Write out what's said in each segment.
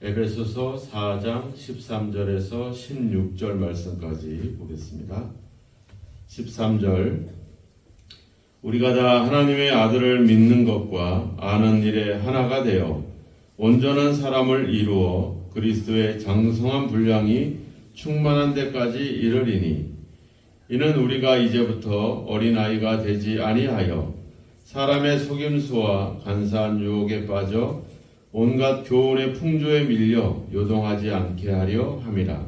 에베소서 4장 13절에서 16절 말씀까지 보겠습니다. 13절 우리가 다 하나님의 아들을 믿는 것과 아는 일에 하나가 되어 온전한 사람을 이루어 그리스도의 장성한 분량이 충만한 데까지 이르리니 이는 우리가 이제부터 어린아이가 되지 아니하여 사람의 속임수와 간사한 유혹에 빠져 온갖 교훈의 풍조에 밀려 요동하지 않게 하려 함이라.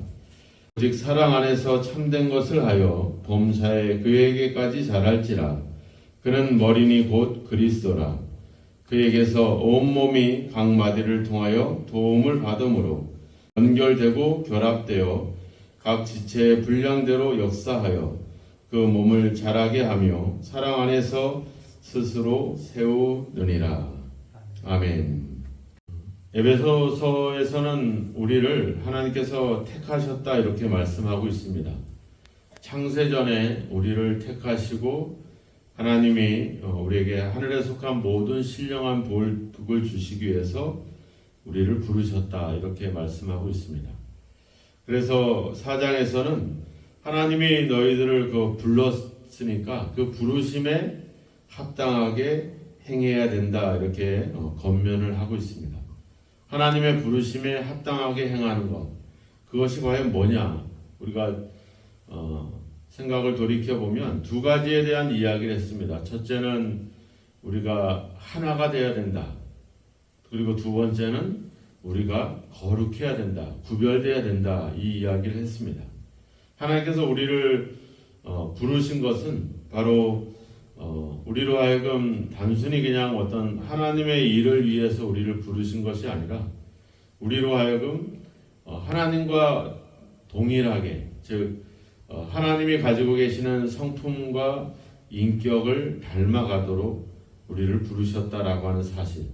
오직 사랑 안에서 참된 것을 하여 범사에 그에게까지 자랄지라. 그는 머리니 곧 그리스도라. 그에게서 온몸이 각 마디를 통하여 도움을 받음으로 연결되고 결합되어 각 지체의 분량대로 역사하여 그 몸을 자라게 하며 사랑 안에서 스스로 세우느니라. 아멘. 에베소서에서는 우리를 하나님께서 택하셨다 이렇게 말씀하고 있습니다. 창세전에 우리를 택하시고 하나님이 우리에게 하늘에 속한 모든 신령한 복을 주시기 위해서 우리를 부르셨다 이렇게 말씀하고 있습니다. 그래서 4장에서는 하나님이 너희들을 불렀으니까 그 부르심에 합당하게 행해야 된다 이렇게 권면을 하고 있습니다. 하나님의 부르심에 합당하게 행하는 것, 그것이 과연 뭐냐? 우리가 생각을 돌이켜보면 두 가지에 대한 이야기를 했습니다. 첫째는 우리가 하나가 되어야 된다. 그리고 두 번째는 우리가 거룩해야 된다. 구별되어야 된다. 이 이야기를 했습니다. 하나님께서 우리를 부르신 것은 바로 우리로 하여금 단순히 그냥 어떤 하나님의 일을 위해서 우리를 부르신 것이 아니라 우리로 하여금 하나님과 동일하게 즉 하나님이 가지고 계시는 성품과 인격을 닮아가도록 우리를 부르셨다라고 하는 사실.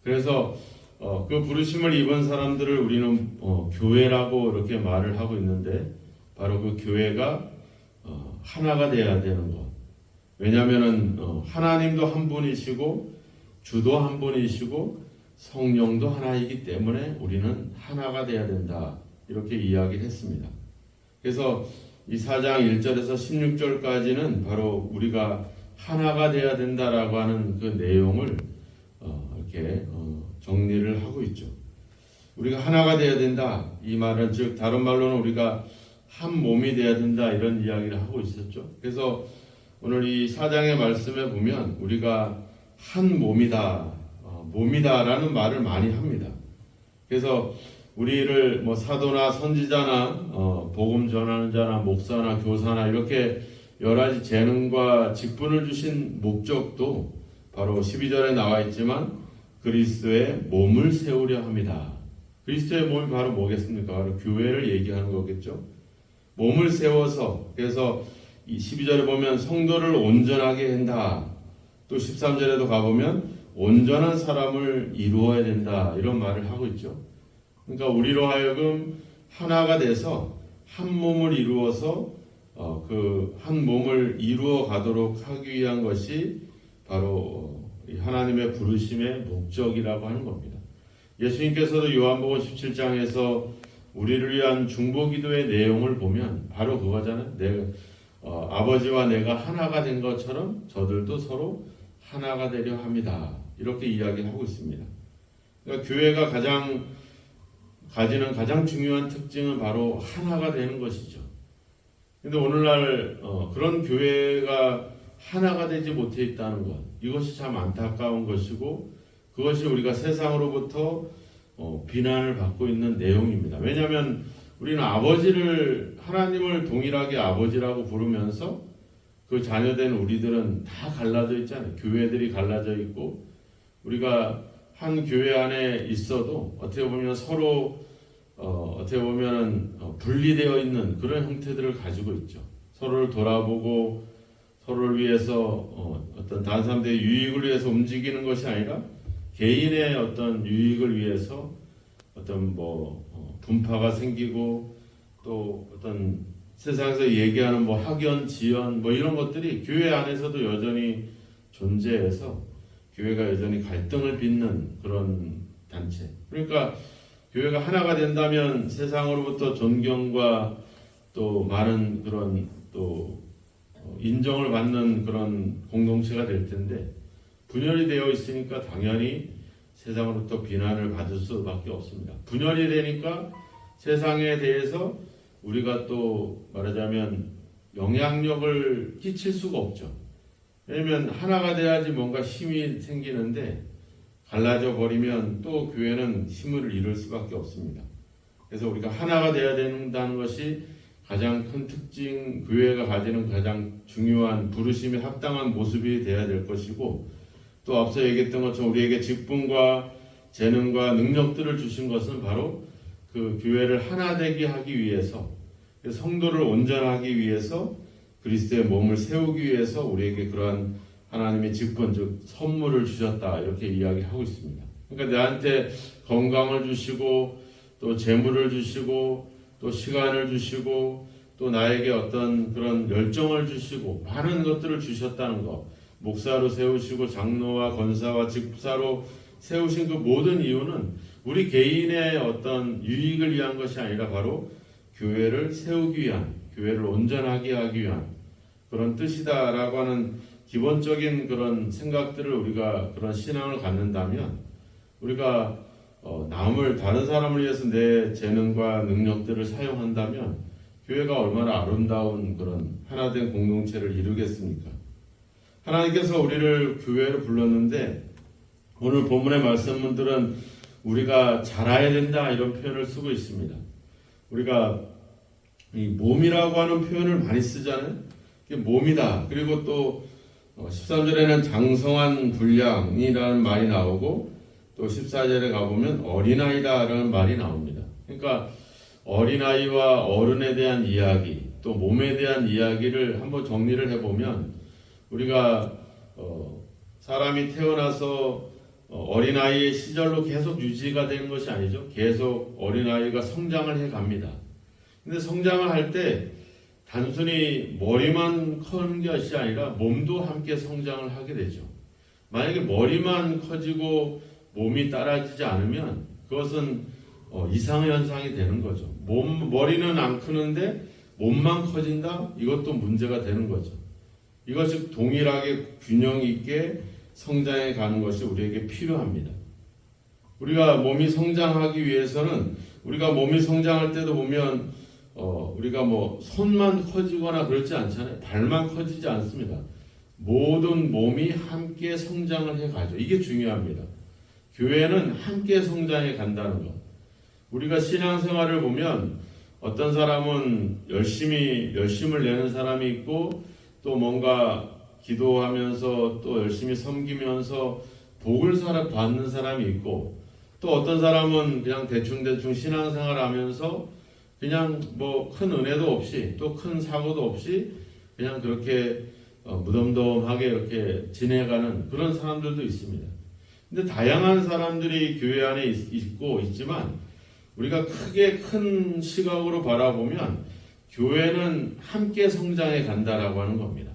그래서 그 부르심을 입은 사람들을 우리는 교회라고 이렇게 말을 하고 있는데 바로 그 교회가 하나가 되어야 되는 것. 왜냐하면 하나님도 한 분이시고 주도 한 분이시고 성령도 하나이기 때문에 우리는 하나가 되어야 된다 이렇게 이야기를 했습니다. 그래서 이 4장 1절에서 16절까지는 바로 우리가 하나가 되어야 된다라고 하는 그 내용을 이렇게 정리를 하고 있죠. 우리가 하나가 되어야 된다 이 말은 즉 다른 말로는 우리가 한 몸이 되어야 된다 이런 이야기를 하고 있었죠. 그래서 오늘 이 4장의 말씀에 보면 우리가 한 몸이다, 몸이다라는 말을 많이 합니다. 그래서 우리를 사도나 선지자나 복음 전하는 자나 목사나 교사나 이렇게 여러 가지 재능과 직분을 주신 목적도 바로 12절에 나와 있지만 그리스도의 몸을 세우려 합니다. 그리스도의 몸이 바로 뭐겠습니까? 바로 교회를 얘기하는 거겠죠. 몸을 세워서 그래서 이 12절에 보면 성도를 온전하게 한다. 또 13절에도 가보면 온전한 사람을 이루어야 된다. 이런 말을 하고 있죠. 그러니까 우리로 하여금 하나가 돼서 한 몸을 이루어서 그 한 몸을 이루어 가도록 하기 위한 것이 바로 하나님의 부르심의 목적이라고 하는 겁니다. 예수님께서도 요한복음 17장에서 우리를 위한 중보기도의 내용을 보면 바로 그거잖아요. 아버지와 내가 하나가 된 것처럼 저들도 서로 하나가 되려 합니다. 이렇게 이야기하고 있습니다. 그러니까 교회가 가지는 가장 중요한 특징은 바로 하나가 되는 것이죠. 그런데 오늘날 그런 교회가 하나가 되지 못해 있다는 것, 이것이 참 안타까운 것이고 그것이 우리가 세상으로부터 비난을 받고 있는 내용입니다. 왜냐하면 우리는 하나님을 동일하게 아버지라고 부르면서 그 자녀된 우리들은 다 갈라져 있잖아요. 교회들이 갈라져 있고 우리가 한 교회 안에 있어도 어떻게 보면 서로 어떻게 보면 분리되어 있는 그런 형태들을 가지고 있죠. 서로를 돌아보고 서로를 위해서 어떤 다른 사람들의 유익을 위해서 움직이는 것이 아니라 개인의 어떤 유익을 위해서 어떤 분파가 생기고 또 어떤 세상에서 얘기하는 학연, 지연 이런 것들이 교회 안에서도 여전히 존재해서 교회가 여전히 갈등을 빚는 그런 단체. 그러니까 교회가 하나가 된다면 세상으로부터 존경과 또 많은 그런 또 인정을 받는 그런 공동체가 될 텐데, 분열이 되어 있으니까 당연히 세상으로부터 비난을 받을 수밖에 없습니다. 분열이 되니까 세상에 대해서 우리가 또 말하자면 영향력을 끼칠 수가 없죠. 왜냐하면 하나가 돼야지 뭔가 힘이 생기는데, 갈라져 버리면 또 교회는 힘을 잃을 수밖에 없습니다. 그래서 우리가 하나가 돼야 된다는 것이 가장 큰 특징, 교회가 가지는 가장 중요한 부르심에 합당한 모습이 돼야 될 것이고, 또 앞서 얘기했던 것처럼 우리에게 직분과 재능과 능력들을 주신 것은 바로 그 교회를 하나 되게 하기 위해서, 성도를 온전하기 위해서, 그리스도의 몸을 세우기 위해서 우리에게 그러한 하나님의 직분, 즉 선물을 주셨다, 이렇게 이야기하고 있습니다. 그러니까 나한테 건강을 주시고 또 재물을 주시고 또 시간을 주시고 또 나에게 어떤 그런 열정을 주시고 많은 것들을 주셨다는 것, 목사로 세우시고 장로와 권사와 집사로 세우신 그 모든 이유는 우리 개인의 어떤 유익을 위한 것이 아니라 바로 교회를 세우기 위한, 교회를 온전하게 하기 위한 그런 뜻이다라고 하는 기본적인 그런 생각들을 우리가 그런 신앙을 갖는다면, 우리가 다른 사람을 위해서 내 재능과 능력들을 사용한다면 교회가 얼마나 아름다운 그런 하나된 공동체를 이루겠습니까? 하나님께서 우리를 교회로 불렀는데, 오늘 본문의 말씀들은 우리가 잘해야 된다 이런 표현을 쓰고 있습니다. 우리가 이 몸이라고 하는 표현을 많이 쓰잖아요. 이게 몸이다. 그리고 또 13절에는 장성한 분량이라는 말이 나오고, 또 14절에 가보면 어린아이다라는 말이 나옵니다. 그러니까 어린아이와 어른에 대한 이야기, 또 몸에 대한 이야기를 한번 정리를 해보면, 우리가 사람이 태어나서 어린아이의 시절로 계속 유지가 되는 것이 아니죠. 계속 어린아이가 성장을 해갑니다. 근데 성장을 할 때 단순히 머리만 커는 것이 아니라 몸도 함께 성장을 하게 되죠. 만약에 머리만 커지고 몸이 따라지지 않으면 그것은 이상현상이 되는 거죠. 머리는 안 크는데 몸만 커진다? 이것도 문제가 되는 거죠. 이것이 동일하게 균형 있게 성장해 가는 것이 우리에게 필요합니다. 우리가 몸이 성장하기 위해서는, 우리가 몸이 성장할 때도 보면 우리가 뭐 손만 커지거나 그렇지 않잖아요. 발만 커지지 않습니다. 모든 몸이 함께 성장을 해 가죠. 이게 중요합니다. 교회는 함께 성장해 간다는 것. 우리가 신앙생활을 보면 어떤 사람은 열심을 내는 사람이 있고, 또 뭔가 기도하면서 또 열심히 섬기면서 복을 받는 사람이 있고, 또 어떤 사람은 그냥 대충 신앙생활 하면서 그냥 뭐 큰 은혜도 없이 또 큰 사고도 없이 그냥 그렇게 무덤덤하게 이렇게 지내가는 그런 사람들도 있습니다. 근데 다양한 사람들이 교회 안에 있지만 우리가 크게 큰 시각으로 바라보면 교회는 함께 성장해 간다라고 하는 겁니다.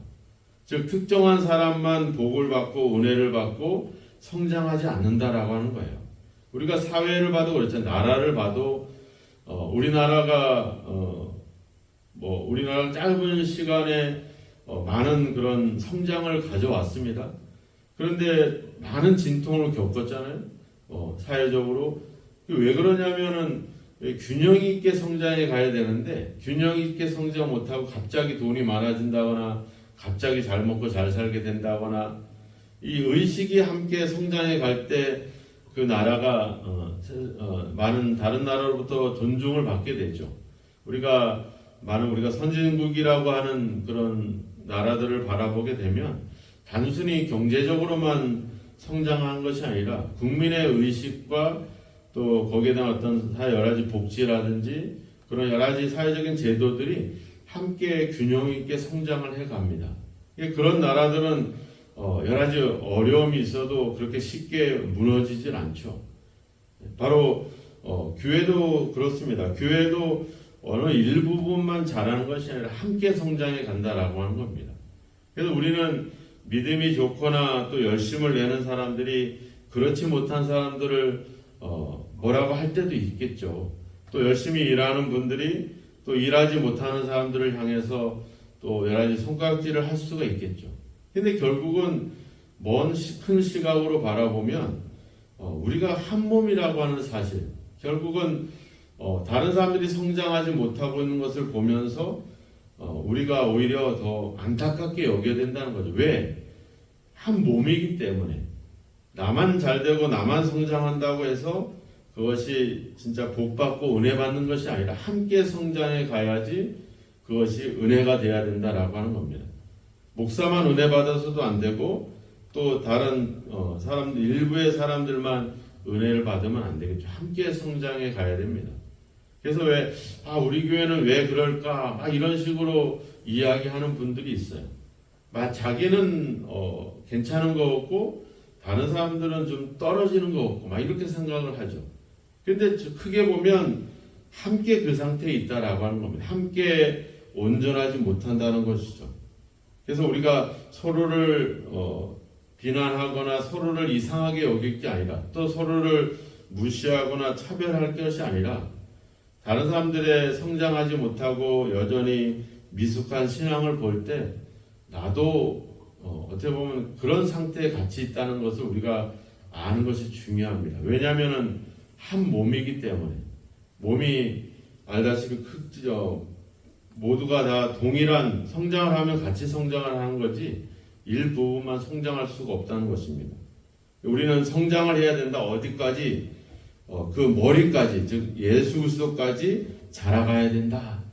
즉 특정한 사람만 복을 받고 은혜를 받고 성장하지 않는다라고 하는 거예요. 우리가 사회를 봐도 그렇죠. 나라를 봐도 우리나라가 우리나라 짧은 시간에 많은 그런 성장을 가져왔습니다. 그런데 많은 진통을 겪었잖아요. 사회적으로. 왜 그러냐면은 균형 있게 성장해 가야 되는데 균형 있게 성장 못하고 갑자기 돈이 많아진다거나 갑자기 잘 먹고 잘 살게 된다거나, 이 의식이 함께 성장해 갈 때 그 나라가 많은 다른 나라로부터 존중을 받게 되죠. 우리가 선진국이라고 하는 그런 나라들을 바라보게 되면 단순히 경제적으로만 성장한 것이 아니라 국민의 의식과 또 거기에 대한 어떤 여러 가지 복지라든지 그런 여러 가지 사회적인 제도들이 함께 균형 있게 성장을 해 갑니다. 그런 나라들은 여러 가지 어려움이 있어도 그렇게 쉽게 무너지질 않죠. 바로 교회도 그렇습니다. 교회도 어느 일부분만 잘하는 것이 아니라 함께 성장해 간다라고 하는 겁니다. 그래서 우리는 믿음이 좋거나 또 열심을 내는 사람들이 그렇지 못한 사람들을 뭐라고 할 때도 있겠죠. 또 열심히 일하는 분들이 또 일하지 못하는 사람들을 향해서 또 여러 가지 손가락질을 할 수가 있겠죠. 근데 결국은 먼 큰 시각으로 바라보면 우리가 한 몸이라고 하는 사실, 결국은 다른 사람들이 성장하지 못하고 있는 것을 보면서 우리가 오히려 더 안타깝게 여겨야 된다는 거죠. 왜? 한 몸이기 때문에. 나만 잘되고 나만 성장한다고 해서 그것이 진짜 복받고 은혜 받는 것이 아니라 함께 성장해 가야지 그것이 은혜가 돼야 된다라고 하는 겁니다. 목사만 은혜 받아서도 안 되고 또 다른 사람들, 일부의 사람들만 은혜를 받으면 안 되겠죠. 함께 성장해 가야 됩니다. 그래서 우리 교회는 왜 그럴까? 막 이런 식으로 이야기하는 분들이 있어요. 자기는 괜찮은 거 같고 다른 사람들은 좀 떨어지는 거 같고 막 이렇게 생각을 하죠. 근데 크게 보면 함께 그 상태에 있다라고 하는 겁니다. 함께 온전하지 못한다는 것이죠. 그래서 우리가 서로를 비난하거나 서로를 이상하게 여길 게 아니라 또 서로를 무시하거나 차별할 것이 아니라 다른 사람들의 성장하지 못하고 여전히 미숙한 신앙을 볼 때 나도 어떻게 보면 그런 상태에 같이 있다는 것을 우리가 아는 것이 중요합니다. 왜냐하면 한 몸이기 때문에 몸이 알다시피 모두가 다 동일한 성장을 하면 같이 성장을 하는 거지 일부분만 성장할 수가 없다는 것입니다. 우리는 성장을 해야 된다. 어디까지? 그 머리까지, 즉 예수 그리스도까지 자라가야 된다.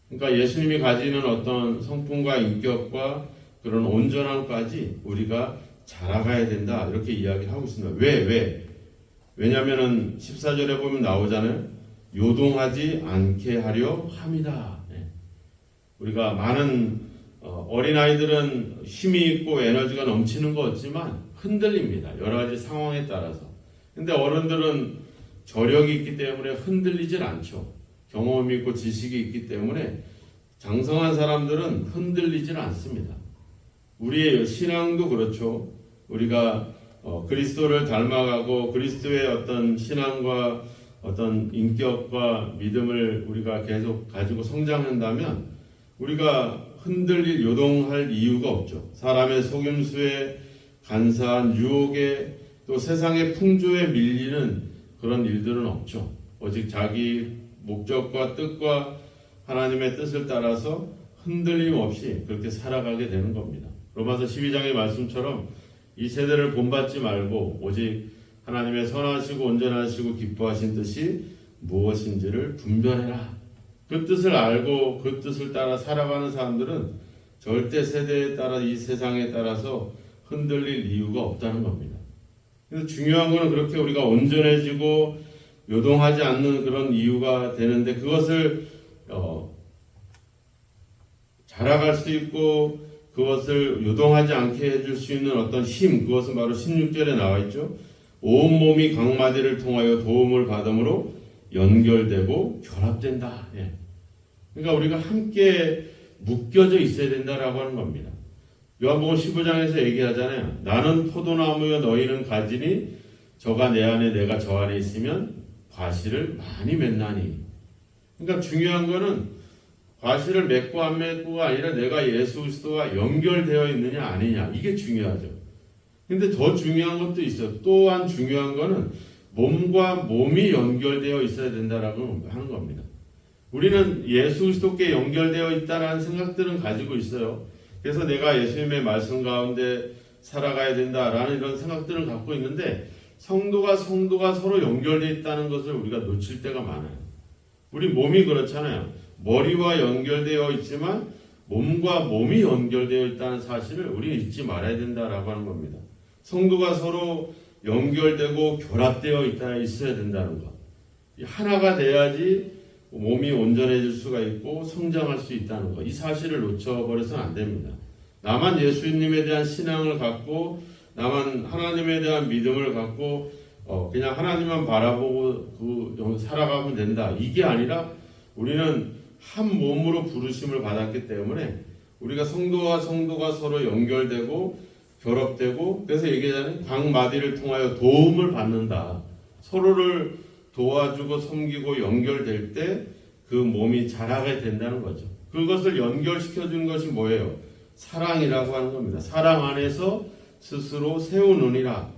그러니까 예수님이 가지는 어떤 성품과 인격과 그런 온전함까지 우리가 자라가야 된다. 이렇게 이야기하고 있습니다. 왜냐하면 14절에 보면 나오잖아요. 요동하지 않게 하려 함이다. 우리가 많은 어린아이들은 힘이 있고 에너지가 넘치는 것 같지만 흔들립니다. 여러 가지 상황에 따라서. 근데 어른들은 저력이 있기 때문에 흔들리질 않죠. 경험이 있고 지식이 있기 때문에 장성한 사람들은 흔들리질 않습니다. 우리의 신앙도 그렇죠. 우리가 그리스도를 닮아가고 그리스도의 어떤 신앙과 어떤 인격과 믿음을 우리가 계속 가지고 성장한다면 우리가 흔들릴 요동할 이유가 없죠. 사람의 속임수에 간사한 유혹에 또 세상의 풍조에 밀리는 그런 일들은 없죠. 오직 자기 목적과 뜻과 하나님의 뜻을 따라서 흔들림 없이 그렇게 살아가게 되는 겁니다. 로마서 12장의 말씀처럼 이 세대를 본받지 말고 오직 하나님의 선하시고 온전하시고 기뻐하신 뜻이 무엇인지를 분별해라. 그 뜻을 알고 그 뜻을 따라 살아가는 사람들은 절대 세대에 따라 이 세상에 따라서 흔들릴 이유가 없다는 겁니다. 그래서 중요한 것은 그렇게 우리가 온전해지고 요동하지 않는 그런 이유가 되는데 그것을 자라갈 수 있고 그것을 요동하지 않게 해줄 수 있는 어떤 힘, 그것은 바로 16절에 나와 있죠. 온몸이 각마디를 통하여 도움을 받음으로 연결되고 결합된다. 그러니까 우리가 함께 묶여져 있어야 된다라고 하는 겁니다. 요한복음 15장에서 얘기하잖아요. 나는 포도나무여 너희는 가지니 저가 내 안에 내가 저 안에 있으면 과실을 많이 맺나니. 그러니까 중요한 거는 과실을 맺고 안 맺고가 아니라 내가 예수 그리스도와 연결되어 있느냐 아니냐, 이게 중요하죠. 근데 더 중요한 것도 있어요. 또한 중요한 거는 몸과 몸이 연결되어 있어야 된다라고 하는 겁니다. 우리는 예수 그리스도께 연결되어 있다라는 생각들은 가지고 있어요. 그래서 내가 예수님의 말씀 가운데 살아가야 된다라는 이런 생각들을 갖고 있는데 성도가 서로 연결되어 있다는 것을 우리가 놓칠 때가 많아요. 우리 몸이 그렇잖아요. 머리와 연결되어 있지만 몸과 몸이 연결되어 있다는 사실을 우리는 잊지 말아야 된다라고 하는 겁니다. 성도가 서로 연결되고 결합되어 있어야 된다는 것. 하나가 돼야지 몸이 온전해질 수가 있고 성장할 수 있다는 것. 이 사실을 놓쳐버려서는 안 됩니다. 나만 예수님에 대한 신앙을 갖고 나만 하나님에 대한 믿음을 갖고 그냥 하나님만 바라보고 살아가면 된다. 이게 아니라 우리는 한 몸으로 부르심을 받았기 때문에 우리가 성도가 서로 연결되고 결합되고 그래서 얘기하자면 각 마디를 통하여 도움을 받는다. 서로를 도와주고 섬기고 연결될 때 그 몸이 자라게 된다는 거죠. 그것을 연결시켜 주는 것이 뭐예요? 사랑이라고 하는 겁니다. 사랑 안에서 스스로 세우느니라.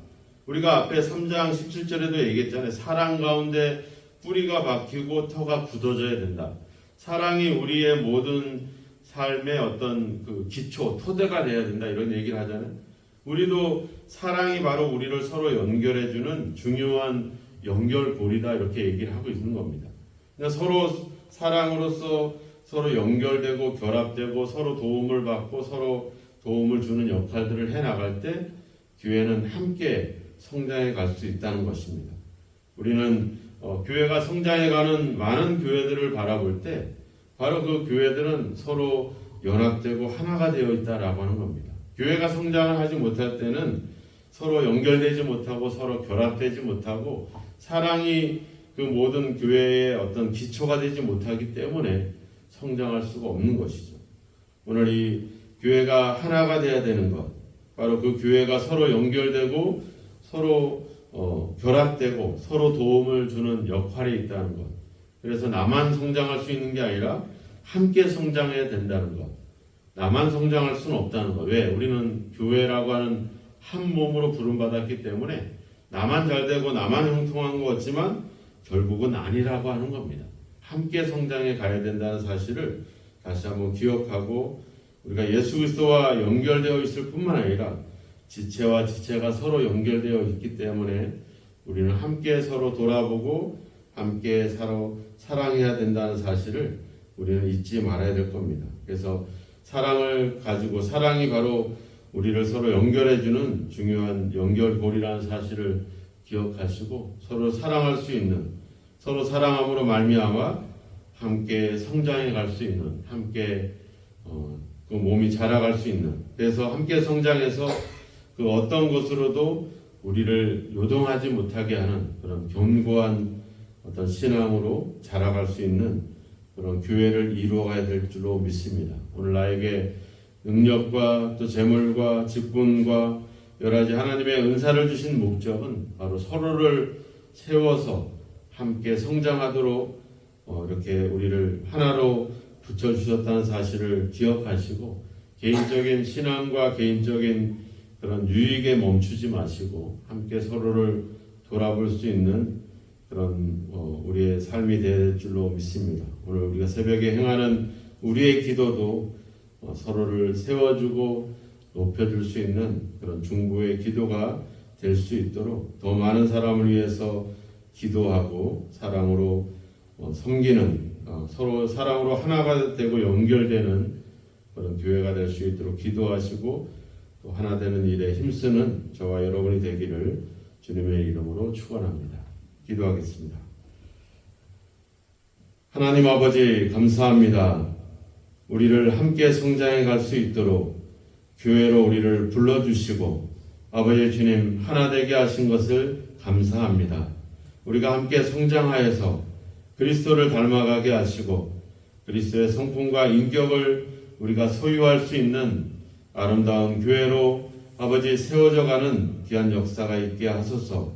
우리가 앞에 3장 17절에도 얘기했잖아요. 사랑 가운데 뿌리가 박히고 터가 굳어져야 된다. 사랑이 우리의 모든 삶의 어떤 그 기초, 토대가 되어야 된다. 이런 얘기를 하잖아요. 우리도 사랑이 바로 우리를 서로 연결해주는 중요한 연결고리다. 이렇게 얘기를 하고 있는 겁니다. 그러니까 서로 사랑으로서 서로 연결되고 결합되고 서로 도움을 받고 서로 도움을 주는 역할들을 해나갈 때 교회는 함께 성장해 갈 수 있다는 것입니다. 우리는 교회가 성장해가는 많은 교회들을 바라볼 때 바로 그 교회들은 서로 연합되고 하나가 되어 있다라고 하는 겁니다. 교회가 성장을 하지 못할 때는 서로 연결되지 못하고 서로 결합되지 못하고 사랑이 그 모든 교회의 어떤 기초가 되지 못하기 때문에 성장할 수가 없는 것이죠. 오늘 이 교회가 하나가 되어야 되는 것, 바로 그 교회가 서로 연결되고 서로 결합되고 서로 도움을 주는 역할이 있다는 것. 그래서 나만 성장할 수 있는 게 아니라 함께 성장해야 된다는 것. 나만 성장할 수는 없다는 것. 왜? 우리는 교회라고 하는 한 몸으로 부름받았기 때문에 나만 잘 되고 나만 형통한 것 같지만 결국은 아니라고 하는 겁니다. 함께 성장해 가야 된다는 사실을 다시 한번 기억하고 우리가 예수 그리스도와 연결되어 있을 뿐만 아니라 지체와 지체가 서로 연결되어 있기 때문에 우리는 함께 서로 돌아보고 함께 서로 사랑해야 된다는 사실을 우리는 잊지 말아야 될 겁니다. 그래서 사랑을 가지고 사랑이 바로 우리를 서로 연결해주는 중요한 연결고리라는 사실을 기억하시고 서로 사랑할 수 있는 서로 사랑함으로 말미암아 함께 성장해 갈 수 있는 함께 그 몸이 자라갈 수 있는 그래서 함께 성장해서 그 어떤 것으로도 우리를 요동하지 못하게 하는 그런 견고한 어떤 신앙으로 자라갈 수 있는 그런 교회를 이루어가야 될 줄로 믿습니다. 오늘 나에게 능력과 또 재물과 직분과 여러 가지 하나님의 은사를 주신 목적은 바로 서로를 세워서 함께 성장하도록 이렇게 우리를 하나로 붙여주셨다는 사실을 기억하시고 개인적인 신앙과 개인적인 그런 유익에 멈추지 마시고 함께 서로를 돌아볼 수 있는 그런 우리의 삶이 될 줄로 믿습니다. 오늘 우리가 새벽에 행하는 우리의 기도도 서로를 세워주고 높여줄 수 있는 그런 중보의 기도가 될 수 있도록 더 많은 사람을 위해서 기도하고 사랑으로 섬기는 서로 사랑으로 하나가 되고 연결되는 그런 교회가 될 수 있도록 기도하시고 또 하나 되는 일에 힘쓰는 저와 여러분이 되기를 주님의 이름으로 축원합니다. 기도하겠습니다. 하나님 아버지 감사합니다. 우리를 함께 성장해 갈 수 있도록 교회로 우리를 불러주시고 아버지 주님 하나 되게 하신 것을 감사합니다. 우리가 함께 성장하여서 그리스도를 닮아가게 하시고 그리스도의 성품과 인격을 우리가 소유할 수 있는 아름다운 교회로 아버지 세워져가는 귀한 역사가 있게 하소서.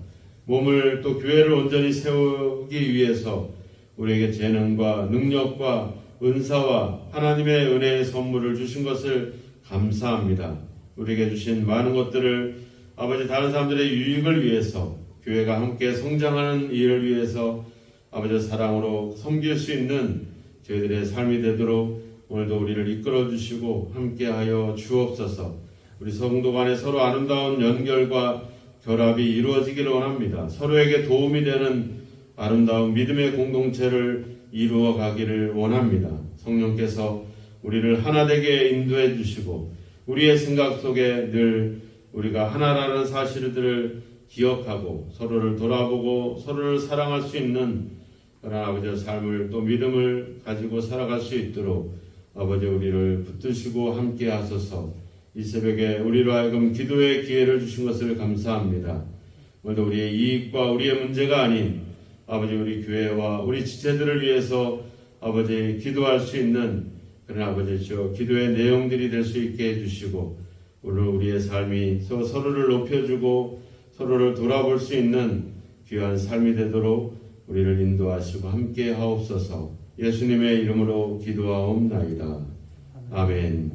몸을 또 교회를 온전히 세우기 위해서 우리에게 재능과 능력과 은사와 하나님의 은혜의 선물을 주신 것을 감사합니다. 우리에게 주신 많은 것들을 아버지 다른 사람들의 유익을 위해서 교회가 함께 성장하는 일을 위해서 아버지 사랑으로 섬길 수 있는 저희들의 삶이 되도록 오늘도 우리를 이끌어 주시고 함께하여 주옵소서. 우리 성도 간에 서로 아름다운 연결과 결합이 이루어지기를 원합니다. 서로에게 도움이 되는 아름다운 믿음의 공동체를 이루어 가기를 원합니다. 성령께서 우리를 하나 되게 인도해 주시고 우리의 생각 속에 늘 우리가 하나라는 사실들을 기억하고 서로를 돌아보고 서로를 사랑할 수 있는 그런 아버지의 삶을 또 믿음을 가지고 살아갈 수 있도록 아버지 우리를 붙드시고 함께 하소서. 이 새벽에 우리로 하여금 기도의 기회를 주신 것을 감사합니다. 오늘도 우리의 이익과 우리의 문제가 아닌 아버지 우리 교회와 우리 지체들을 위해서 아버지 기도할 수 있는 그런 아버지 저 기도의 내용들이 될 수 있게 해주시고 오늘 우리의 삶이 서로를 높여주고 서로를 돌아볼 수 있는 귀한 삶이 되도록 우리를 인도하시고 함께 하옵소서. 예수님의 이름으로 기도하옵나이다. 아멘.